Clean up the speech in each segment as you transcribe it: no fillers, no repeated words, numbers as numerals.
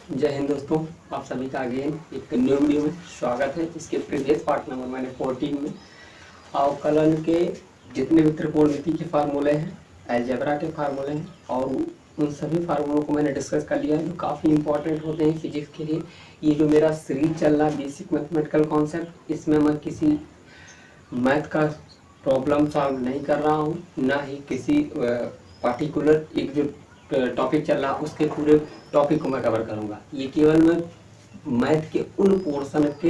जय हिंद दोस्तों, आप सभी का अगेन एक न्यू वीडियो में स्वागत है। इसके प्रीवियस पार्ट नंबर मैंने 14 में अवकलन के जितने भी त्रिकोणमिति के फार्मूले हैं, अलजेब्रा के फार्मूले हैं और उन सभी फार्मूलों को मैंने डिस्कस कर लिया है जो काफ़ी इंपॉर्टेंट होते हैं फिजिक्स के लिए। ये जो मेरा सीरीज चल रहा है बेसिक मैथमेटिकल कॉन्सेप्ट, इसमें मैं किसी मैथ का प्रॉब्लम सॉल्व नहीं कर रहा हूँ, ना ही किसी पार्टिकुलर एक जो टॉपिक चल रहा उसके पूरे टॉपिक को मैं कवर करूँगा। ये केवल मैं मैथ के उन पोर्शन के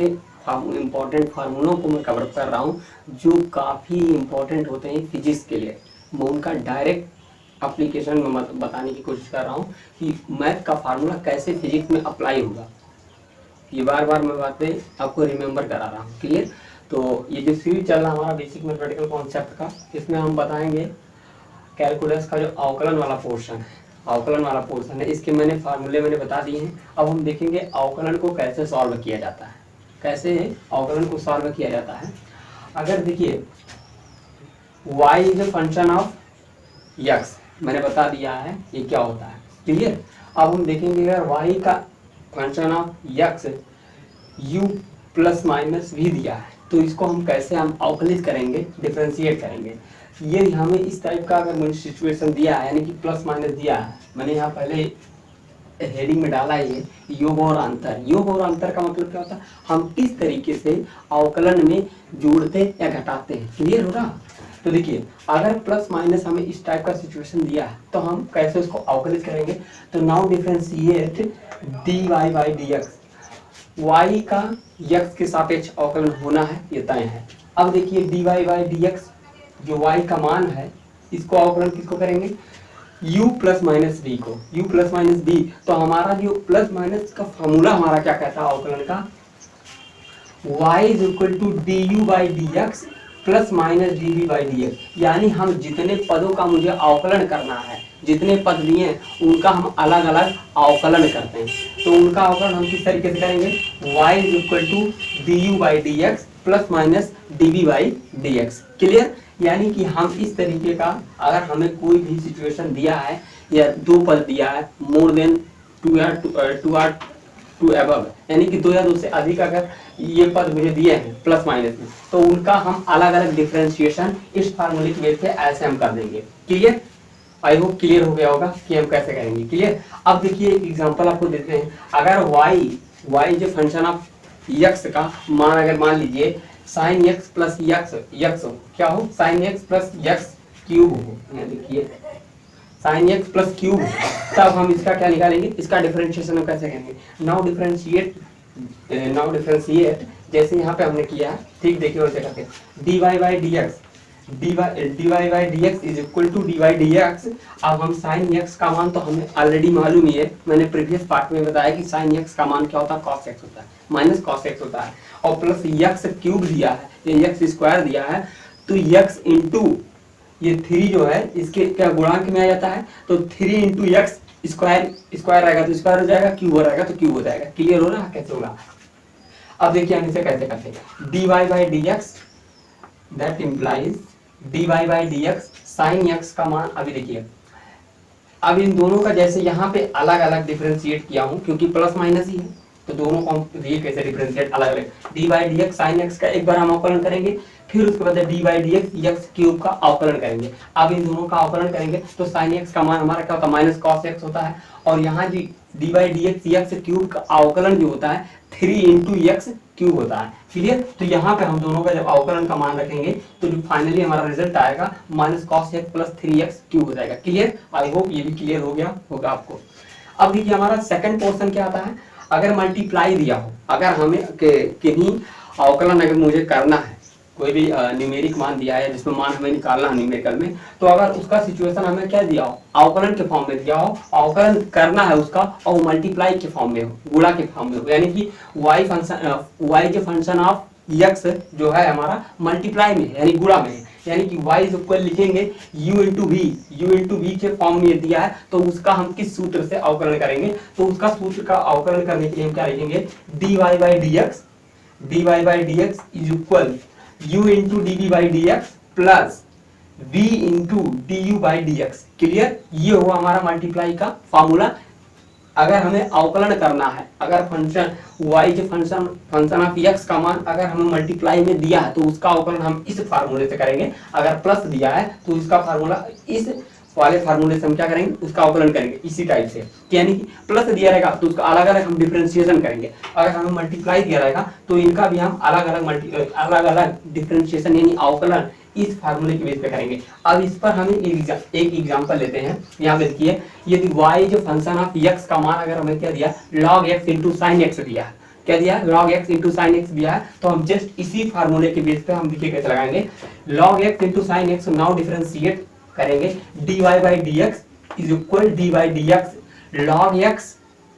इम्पॉर्टेंट फार्मूलों को मैं कवर कर रहा हूँ जो काफ़ी इम्पॉर्टेंट होते हैं फिजिक्स के लिए। मैं उनका डायरेक्ट एप्लीकेशन में बताने की कोशिश कर रहा हूँ कि मैथ का फार्मूला कैसे फिजिक्स में अप्लाई होगा। ये बार बार मैं बातें आपको रिमेंबर करा रहा हूँ। क्लियर? तो ये जो सीरीज चल रहा है हमारा बेसिक मैथमेटिकल कॉन्सेप्ट का, इसमें हम बताएंगे कैलकुलस का जो अवकलन वाला पोर्शन है, इसके मैंने फार्मूले बता दिए हैं। अब हम देखेंगे अवकलन को कैसे सॉल्व किया जाता है, कैसे अवकलन को सॉल्व किया जाता है। अगर देखिए y is a function of x, मैंने बता दिया है ये क्या होता है। क्लियर? अब हम देखेंगे अगर y का function of x u plus minus v दिया है तो इसको हम कैसे अवकलित करेंगे, डिफरेंशिएट करेंगे। ये हमें इस टाइप का अगर मैंने सिचुएशन दिया है, यानी कि प्लस माइनस दिया है, मैंने यहाँ पहले हेडिंग में डाला है योग और अंतर। योग और अंतर का मतलब क्या होता है, हम किस तरीके से अवकलन में जोड़ते या घटाते हैं। क्लियर हो रहा? तो देखिए अगर प्लस माइनस हमें इस टाइप का सिचुएशन दिया है तो हम कैसे उसको अवकलित करेंगे। तो now differentiate d y by d x, y का x के सापेक्ष अवकलन होना है, ये तय है। अब देखिए d y by d x जो y का मान है, इसको अवकलन किसको करेंगे, u प्लस माइनस b को, u प्लस माइनस b। तो हमारा जो प्लस माइनस का फॉर्मूला हमारा क्या कहता है अवकलन का, y is equal to d u by d x plus minus d b by d x. यानी हम जितने पदों का मुझे अवकलन करना है, जितने पद लिए हैं उनका हम अलग अलग अवकलन करते हैं। तो उनका अवकलन हम किस तरीके से करेंगे, y is equal to d u by d x plus minus d b by d x. Clear? यानी कि हम इस तरीके का अगर हमें कोई भी सिचुएशन दिया है या दो पद दिया है मोर देन टू अबव, यानी कि दो या दो से अधिक अगर ये पद मुझे दिए हैं प्लस माइनस में, तो उनका हम अलग अलग डिफरेंशिएशन इस फार्मूले की वजह से ऐसे हम कर देंगे। क्लियर? आई होप क्लियर हो गया होगा कि हम कैसे करेंगे। क्लियर? अब देखिए एक एग्जांपल आपको देते हैं। अगर y जो फंक्शन ऑफ x का मान अगर मान लीजिए साइन x प्लस x हो, क्या हो, sine x plus x cube हो। यहाँ देखिए साइन x प्लस क्यूब, तब हम इसका क्या निकालेंगे, इसका डिफरेंशिएशन हम कैसे करेंगे। नाउ डिफरेंशिएट जैसे यहाँ पे हमने किया है, ठीक देखिए वैसे करते हैं। dy by dx is equal to dy dx। अब हम साइन x का मान तो हमें ऑलरेडी मालूम ही है, मैंने प्रीवियस पार्ट में बताया कि साइन x का मान क्या होता है, cos x होता है, माइनस cos x होता है। और प्लस x क्यूब दिया है, ये x स्क्वायर दिया है, तो x इंटू ये 3 जो है इसके क्या गुणांक में आ जाता है, तो 3 इंटू एक्स स्क्वायर आएगा तो स्क्वायर हो जाएगा, क्यूब हो जाएगा तो क्यूब हो जाएगा। क्लियर हो रहा है कैसे होगा। अब देखिए हम इसे कैसे करते हैं, dy by d x that implies dy by d x sine x का मान। अभी देखिए अब इन दोनों का जैसे यहाँ पे अलग अलग डिफरेंशिएट किया हूँ क्योंकि प्लस माइनस ही है, तो दोनों को ये कैसे डिफरेंशिएट अलग अलग, D by d x sine x का एक बार हम अवकलन करेंगे, फिर उसके बाद D by d x cube का अवकलन करेंगे। अब इन दोनों का अवकलन करेंगे तो साइन एक्स का मान हमारा क्या होता है, माइनस कॉस एक्स होता है। और यहाँ G D by d x cube का अवकलन जो होता है 3 इंटू एक्स क्यूब होता है। क्लियर? तो यहाँ पे हम दोनों का जब अवकलन का मान रखेंगे तो जो फाइनली हमारा रिजल्ट आएगा minus cos x plus 3x cube हो जाएगा। क्लियर? आई होप ये भी क्लियर हो गया होगा आपको। अब देखिए हमारा सेकंड पोर्शन क्या आता है, अगर मल्टीप्लाई दिया हो, अगर हमें किन्हीं अवकलन अगर मुझे करना है, कोई भी न्यूमेरिक मान दिया है जिसमें मान हमें निकालना है न्यूमेरिकल में, तो अगर उसका सिचुएशन हमें क्या दिया हो, अवकलन के फॉर्म में दिया हो, अवकलन करना है उसका और मल्टीप्लाई के फॉर्म में हो, गुणा के फॉर्म में हो, यानी कि y के फंक्शन ऑफ x जो है हमारा मल्टीप्लाई में यानी गुणा में है, यानी कि y इज इक्वल लिखेंगे u इंटू v के फॉर्म में दिया है, तो उसका हम किस सूत्र से अवकलन करेंगे। तो उसका सूत्र का अवकलन करने के लिए हम क्या लिखेंगे, dy by d x is equal u into d b by d x plus v into d u by d x. Clear? ये हुआ हमारा मल्टीप्लाई का फॉर्मूला अगर हमें अवकलन करना है, अगर फंक्शन y जो फंक्शन ऑफ x का मान अगर हमें मल्टीप्लाई में दिया है तो उसका अवकलन हम इस फार्मूले से करेंगे, अगर प्लस दिया है तो इसका फार्मूला इस वाले फार्मूले से हम क्या करेंगे, उसका अवकलन करेंगे इसी टाइप से। यानी कि प्लस दिया रहेगा तो उसका अलग अलग हम डिफरेंशिएशन करेंगे, अगर हमें मल्टीप्लाई दिया रहेगा तो इनका भी हम अलग अलग डिफरेंशिएशन यानी अवकलन इस फार्मूले के बेस पे करेंगे। अब इस पर हम एक एग्जांपल लेते हैं। यहाँ पे देखिए, यदि y जो फंक्शन ऑफ x का मान अगर हमें क्या दिया, log x into sine x दिया है, क्या दिया, log x into sine x दिया है, तो हम जस्ट इसी फार्मूले के बेस पे हम देखिए कैसे लगाएंगे, log x into sine x now differentiate करेंगे, dy by d x is equal D by d x log x,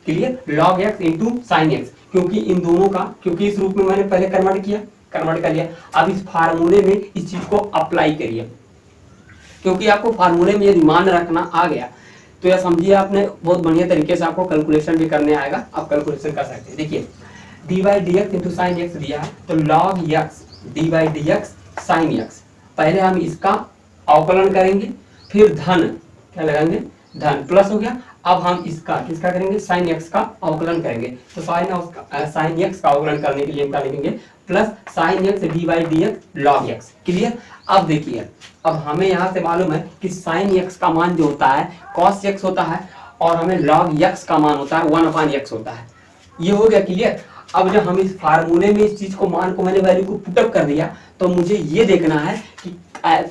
clear, log x into sine x, क्योंकि इन दोनों का, क्योंकि इस रूप में मैंने पहले कन्वर्ट कर लिया। अब इस फार्मूले में इस चीज को अप्लाई करिए, क्योंकि आपको फार्मूले में यदि मान रखना आ गया तो यह समझिए आपने बहुत बढ़िया तरीके से आपको कैलकुलेशन भी करने आएगा, आप कैलकुलेशन कर सकते हैं। देखिए D by d x into sine x दिया है तो log x D by d x sine x, पहले हम इसका अवकलन करेंगे, फिर धन क्या लगाएंगे, धन प्लस हो गया। अब हम इसका किसका करेंगे, साइन एक्स का अवकलन करेंगे, तो साइन एक्स का अवकलन करने के लिए हम क्या लिखेंगे, plus sine x D by d x log x, clear. अब देखिए, अब हमें यहाँ से मालूम है कि साइन एक्स का मान जो होता है कॉस एक्स होता है, और हमें लॉग एक्स का मान होता है 1/x होता है। ये हो गया क्लियर। अब जब हम इस फार्मूले में इस चीज को मान को मैंने वैल्यू को पुटअप कर दिया, तो मुझे ये देखना है कि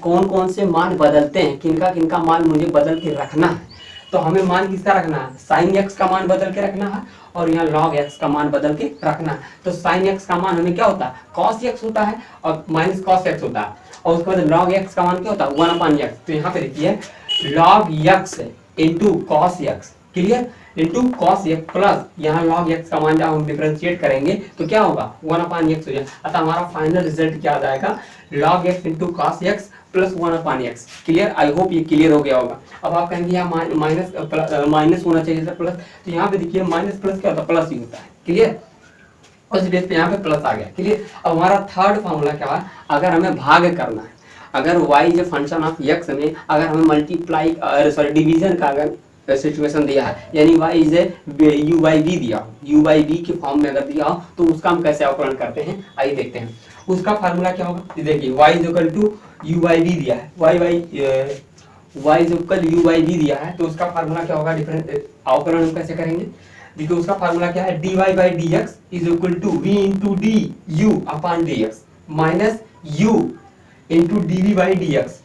कौन कौन से मान बदलते हैं, किनका किनका मान मुझे बदल के रखना है। तो हमें मान किसका रखना है, साइन एक्स का मान बदल के रखना है, और यहाँ log x का मान बदल के रखना है। तो साइन x का मान हमें क्या होता है, cos x होता है और माइनस cos x होता है, और उसके बाद log x का मान क्या होता है 1/x। तो यहाँ पे देखिए log x into cos x, clear, into cos x plus यहाँ log x का मान जब हम डिफरेंशिएट करेंगे तो क्या होगा 1/x हो जाएगा। अतः हमारा फाइनल रिजल्ट क्या आ जाएगा, log x into cos x plus 1/x, clear. आई होप ये क्लियर हो गया होगा। अब आप कहेंगे यहाँ माइनस होना चाहिए था प्लस, तो यहाँ पे देखिए माइनस प्लस क्या होता है, प्लस ही होता है, क्लियर। उस बेस पे यहाँ पे प्लस आ गया, क्लियर। अब हमारा थर्ड फॉर्मूला क्या है, अगर हमें भाग करना है, अगर y जो फंक्शन ऑफ x में अगर हमें मल्टीप्लाई डिवीजन का अगर सिचुएशन दिया है, यानी y is u by v दिया, u बाई v के फॉर्म में अगर दिया हो तो उसका हम कैसे अवकलन करते हैं, आइए देखते हैं। उसका फार्मूला क्या होगा, देखिए y is equal to u by v दिया है, y is equal u by v दिया है, तो उसका फार्मूला क्या होगा, डिफरेंट अवकलन हम कैसे करेंगे। देखिए उसका फार्मूला क्या है, dy by dx is equal to v into d u upon dx minus u into dv by dx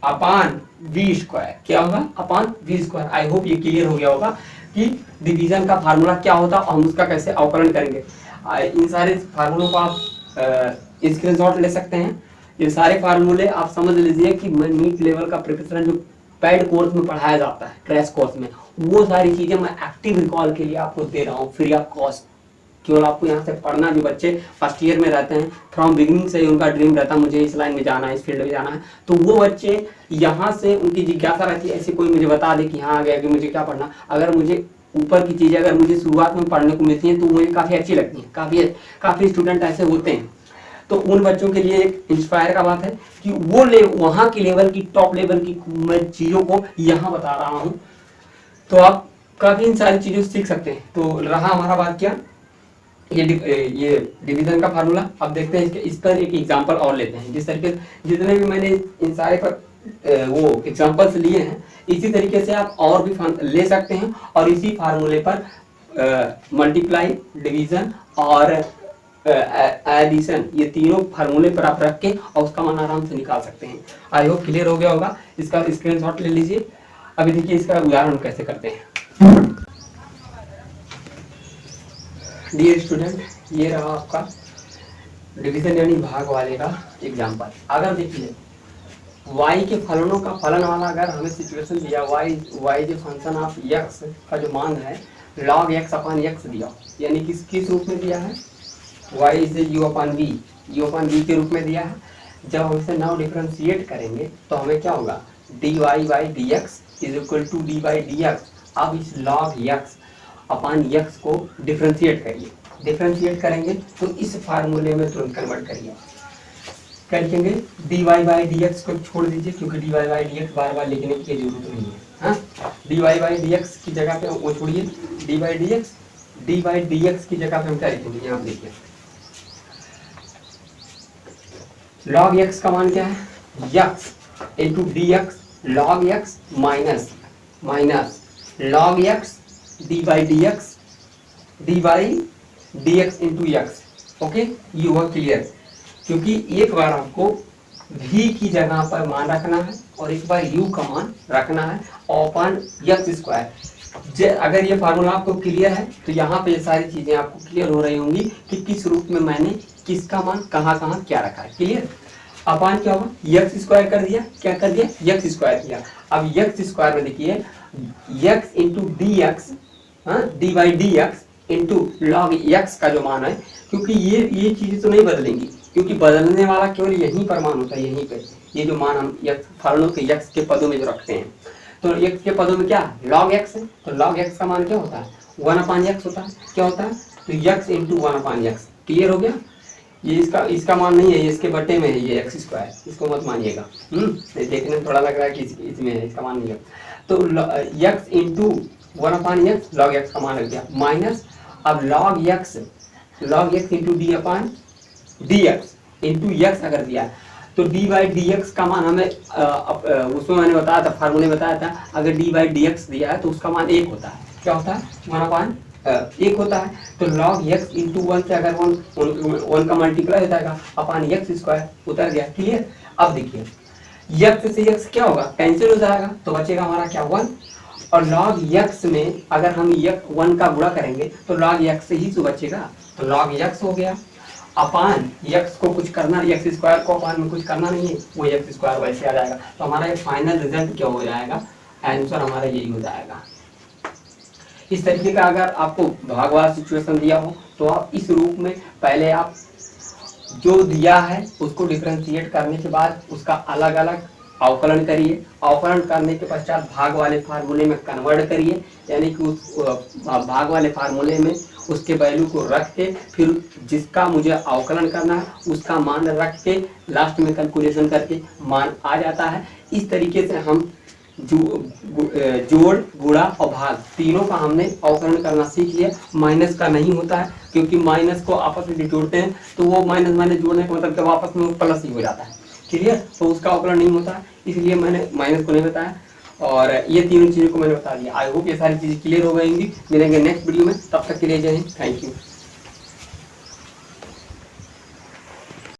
upon v square, क्या होगा upon v square. I hope ये क्लियर हो गया होगा कि डिवीजन का फार्मूला क्या होता है और हम उसका कैसे अवकलन करेंगे। इन सारे फार्मूलों को आप स्क्रीनशॉट ले सकते हैं। ये सारे फार्मूले आप समझ लीजिए कि नीट लेवल का प्रिपरेशन जो पेड कोर्स में पढ़ाया जाता है, क्रैश कोर्स में, वो सारी चीजें मैं एक्टिव रिकॉल के लिए आपको दे रहा हूँ फ्री ऑफ कॉस्ट। केवल आपको यहाँ से पढ़ना, जो बच्चे फर्स्ट ईयर में रहते हैं, फ्रॉम बिगिनिंग से ही उनका ड्रीम रहता है मुझे इस लाइन में जाना है, इस फील्ड में जाना है, तो वो बच्चे यहाँ से उनकी जिज्ञासा रहती है, ऐसे कोई मुझे बता दे कि यहाँ आ गया कि मुझे क्या पढ़ना। अगर मुझे ऊपर की चीजें अगर मुझे शुरुआत में पढ़ने को मिलती हैं तो मुझे काफी अच्छी लगती हैं, काफी स्टूडेंट ऐसे होते हैं। तो उन बच्चों के लिए एक इंस्पायर का बात है कि वो वहाँ की लेवल की, टॉप लेवल की मैं चीजों को यहाँ बता रहा हूँ, तो आप काफी इन सारी चीजों से सीख सकते हैं। तो रहा हमारा बात क्या, ये डिवीजन का फार्मूला। अब देखते हैं इस पर एक एग्जांपल और लेते हैं। जिस तरीके से जितने भी मैंने इन सारे पर वो एग्जांपल्स लिए हैं, इसी तरीके से आप और भी ले सकते हैं, और इसी फार्मूले पर मल्टीप्लाई, डिवीजन और एडिशन, ये तीनों फार्मूले पर आप रख के और उसका मान आराम से निकाल सकते हैं। आई होप क्लियर हो गया होगा। इसका स्क्रीनशॉट ले लीजिए। अभी देखिए इसका उदाहरण कैसे करते हैं। डियर स्टूडेंट, ये रहा आपका डिवीजन यानी भाग वाले का एग्जांपल। अगर देखिए y के फलनों का फलन वाला अगर हमें सिचुएशन दिया, y जो फंक्शन ऑफ x का जो मान है log x अपॉन x दिया, यानी किस रूप में दिया है, y इसे u अपॉन v के रूप में दिया है। जब हम इसे नाउ डिफरेंशिएट करेंगे तो हमें क्या होगा, dy by dx is equal to d by dx। अब इस log x अपॉन x को डिफरेंशिएट करिए, डिफरेंशिएट करेंगे तो इस फार्मूले में तुरंत कन्वर्ट करिए, करेंगे dy बाई dx को छोड़ दीजिए, क्योंकि dy बाई dx बार बार लिखने की जरूरत नहीं है। हाँ, dy बाई dx की जगह पे वो छोड़िए, dy बाई dx की जगह पे हम क्या लिखेंगे, यहाँ पे देखिए log x का मान क्या है, x into D x, log x minus log x D by d x into x. Okay, ये हुआ क्लियर। क्योंकि एक बार आपको v की जगह पर मान रखना है और एक बार u का मान रखना है अपॉन एक्स स्क्वायर। अगर ये फार्मूला आपको क्लियर है तो यहाँ पे ये सारी चीजें आपको क्लियर हो रही होंगी कि किस रूप में मैंने किसका मान कहाँ कहाँ क्या रखा है। क्लियर। अपान क्या होगा, एक्स स्क्वायर कर दिया, क्या कर दिया, एक्स स्क्वायर किया। अब एक्स स्क्वायर में देखिए x into D x, D by d x into log x का जो मान है, क्योंकि ये चीजें तो नहीं बदलेंगी, क्योंकि बदलने वाला केवल यहीं पर मान होता है, यहीं पे ये जो मान हम फार्मूलों के एक्स के पदों में जो रखते हैं, तो एक्स के पदों में क्या लॉग एक्स है, तो लॉग एक्स का मान क्या होता है, 1/x होता है। क्या होता है, तो एक्स इंटू 1/x। क्लियर हो गया। ये इसका मान नहीं है, ये इसके बटे में है, ये एक्स स्क्वायर, इसको मत मानिएगा। देखने में थोड़ा लग रहा है कि इसमें है, इसका मान नहीं है। तो x into 1/x log x का मान लग गया माइनस, अब log x into D x into x अगर दिया तो डी बाई डी एक्स का मान हमें उसमें मैंने बताया था, फार्मूले बताया था, अगर डी बाई डी एक्स दिया है तो उसका मान 1 होता है। क्या होता है, 1/1 होता है। तो log x इंटू 1 से अगर 1 का मल्टीप्लाई हो जाएगा अपान एक्स स्क्वायर, उतर गया। क्लियर। अब देखिए x से x क्या होगा, कैंसिल हो जाएगा, तो बचेगा हमारा क्या 1, और log x में अगर हम 1 का गुणा करेंगे तो log x से ही तो बचेगा, तो log x हो गया अपान x को कुछ करना, एक्स स्क्वायर को अपान में कुछ करना नहीं है, वो एक्स स्क्वायर वैसे आ जाएगा। तो हमारा ये फाइनल रिजल्ट क्या हो जाएगा, आंसर हमारा यही हो जाएगा। इस तरीके का अगर आपको भागवार सिचुएशन दिया हो तो आप इस रूप में पहले आप जो दिया है उसको डिफरेंशिएट करने के बाद उसका अलग अलग अवकलन करिए, अवकलन करने के पश्चात भाग वाले फार्मूले में कन्वर्ट करिए, यानी कि उस भाग वाले फार्मूले में उसके वैल्यू को रख के फिर जिसका मुझे अवकलन करना है उसका मान रख के लास्ट में कैलकुलेशन करके मान आ जाता है। इस तरीके से हम जोड़, गुणा और भाग तीनों का हमने अवकलन करना सीख लिया। माइनस का नहीं होता है, क्योंकि माइनस को आपस में जोड़ते हैं तो वो माइनस माइनस जोड़ने का मतलब जब आपस में प्लस ही हो जाता है। क्लियर। तो उसका अवकलन नहीं होता है, इसलिए मैंने माइनस को नहीं बताया और ये तीनों चीज़ों को मैंने बता दिया। आई होप ये सारी चीज़ें क्लियर हो गई होंगी। मिलेंगे नेक्स्ट वीडियो में, तब तक के लिए जय हिंद, थैंक यू।